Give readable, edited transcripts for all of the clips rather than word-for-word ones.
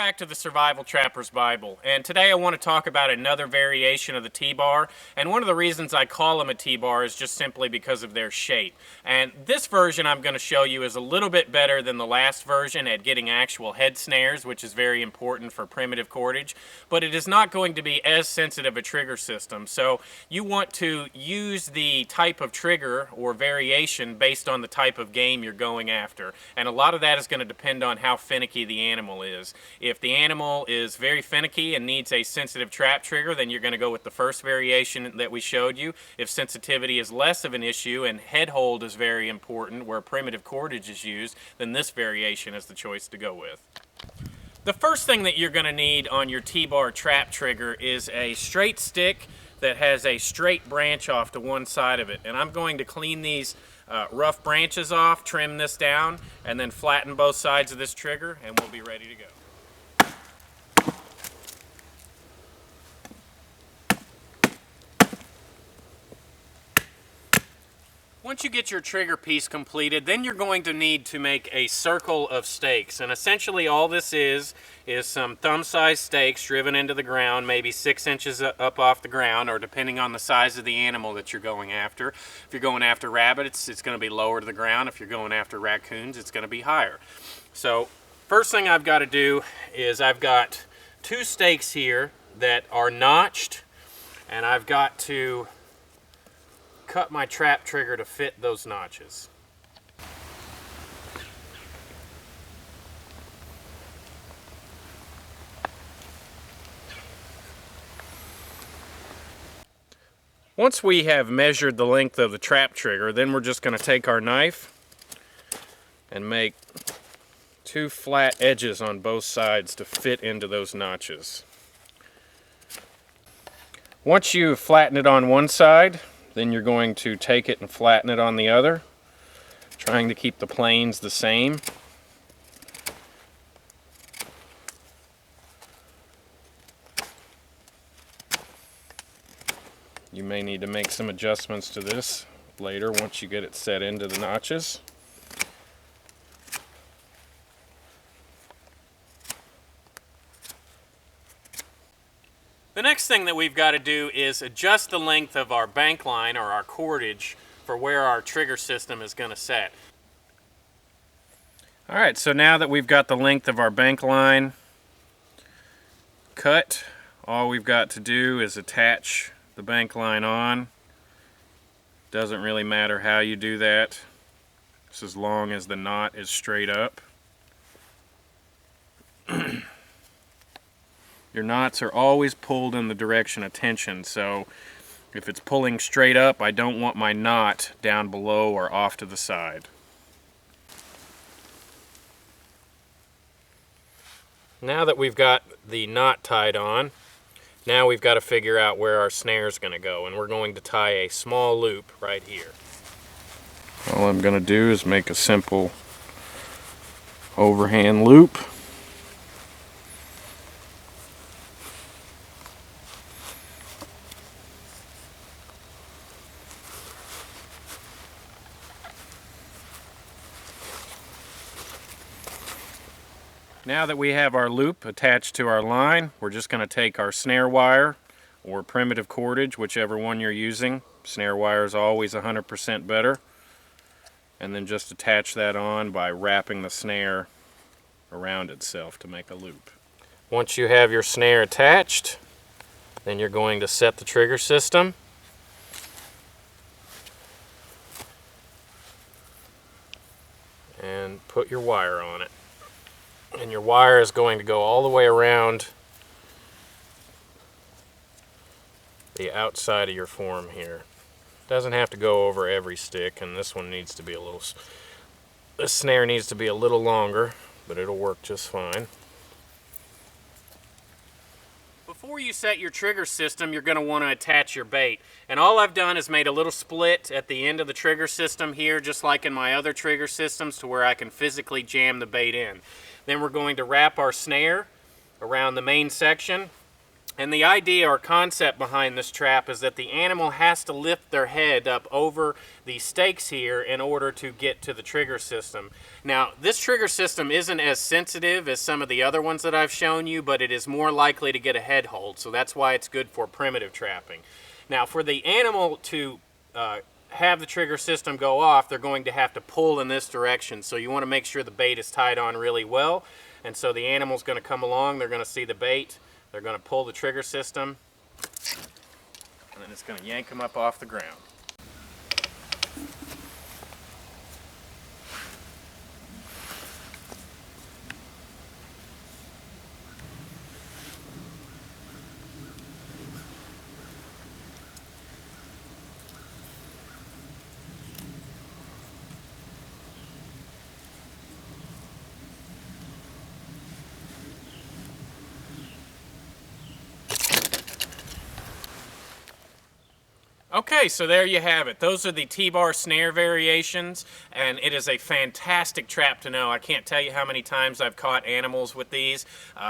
back to the Survival Trapper's Bible, and today I want to talk about another variation of the T-bar, and one of the reasons I call them a T-bar is just simply because of their shape. And this version I'm going to show you is a little bit better than the last version at getting actual head snares, which is very important for primitive cordage, but it is not going to be as sensitive a trigger system, so you want to use the type of trigger or variation based on the type of game you're going after, and a lot of that is going to depend on how finicky the animal is. If the animal is very finicky and needs a sensitive trap trigger, then you're going to go with the first variation that we showed you. If sensitivity is less of an issue and head hold is very important where primitive cordage is used, then this variation is the choice to go with. The first thing that you're going to need on your T-bar trap trigger is a straight stick that has a straight branch off to one side of it. And I'm going to clean these rough branches off, trim this down, and then flatten both sides of this trigger, and we'll be ready to go. Once you get your trigger piece completed, then you're going to need to make a circle of stakes. And essentially all this is some thumb-sized stakes driven into the ground, maybe 6 inches up off the ground, or depending on the size of the animal that you're going after. If you're going after rabbits, it's going to be lower to the ground. If you're going after raccoons, it's going to be higher. So first thing I've got to do is I've got 2 stakes here that are notched, and I've got to cut my trap trigger to fit those notches. Once we have measured the length of the trap trigger, then we're just going to take our knife and make 2 flat edges on both sides to fit into those notches. Once you flatten it on one side, then you're going to take it and flatten it on the other, trying to keep the planes the same. You may need to make some adjustments to this later once you get it set into the notches. The next thing that we've got to do is adjust the length of our bank line or our cordage for where our trigger system is going to set. Alright, so now that we've got the length of our bank line cut, all we've got to do is attach the bank line on. Doesn't really matter how you do that, just as long as the knot is straight up. Your knots are always pulled in the direction of tension, so if it's pulling straight up, I don't want my knot down below or off to the side. Now that we've got the knot tied on, now we've got to figure out where our snare is going to go, and we're going to tie a small loop right here. All I'm going to do is make a simple overhand loop. Now that we have our loop attached to our line, we're just going to take our snare wire or primitive cordage, whichever one you're using. Snare wire is always 100% better. And then just attach that on by wrapping the snare around itself to make a loop. Once you have your snare attached, then you're going to set the trigger system. And put your wire on it. And your wire is going to go all the way around the outside of your form here. Doesn't have to go over every stick, and this one needs to be this snare needs to be a little longer, but it'll work just fine. Before you set your trigger system, you're going to want to attach your bait. And all I've done is made a little split at the end of the trigger system here, just like in my other trigger systems, to where I can physically jam the bait in. Then we're going to wrap our snare around the main section, And the idea or concept behind this trap is that the animal has to lift their head up over the stakes here in order to get to the trigger system. Now, this trigger system isn't as sensitive as some of the other ones that I've shown you, but it is more likely to get a head hold, so that's why it's good for primitive trapping. Now, for the animal to have the trigger system go off, they're going to have to pull in this direction, so you want to make sure the bait is tied on really well. And so the animal's going to come along, they're going to see the bait, they're going to pull the trigger system, and then it's going to yank them up off the ground. Okay, so there you have it. Those are the T-bar snare variations, and it is a fantastic trap to know. I can't tell you how many times I've caught animals with these.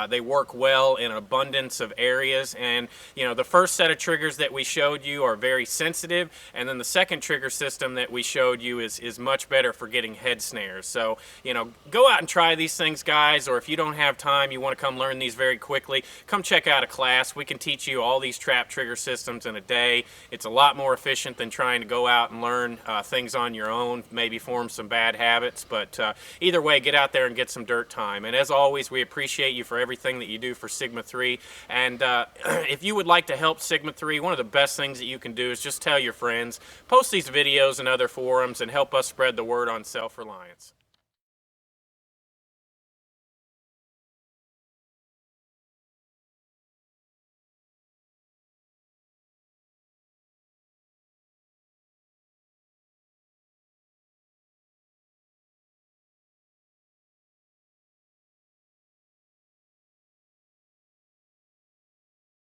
They work well in an abundance of areas, and you know, the first set of triggers that we showed you are very sensitive, and then the second trigger system that we showed you is much better for getting head snares. So, you know, go out and try these things, guys, or if you don't have time, you want to come learn these very quickly, come check out a class. We can teach you all these trap trigger systems in a day. It's a lot more efficient than trying to go out and learn things on your own, maybe form some bad habits, but either way, get out there and get some dirt time. And as always, we appreciate you for everything that you do for Sigma 3, and if you would like to help Sigma 3, one of the best things that you can do is just tell your friends, post these videos in other forums, and help us spread the word on self-reliance.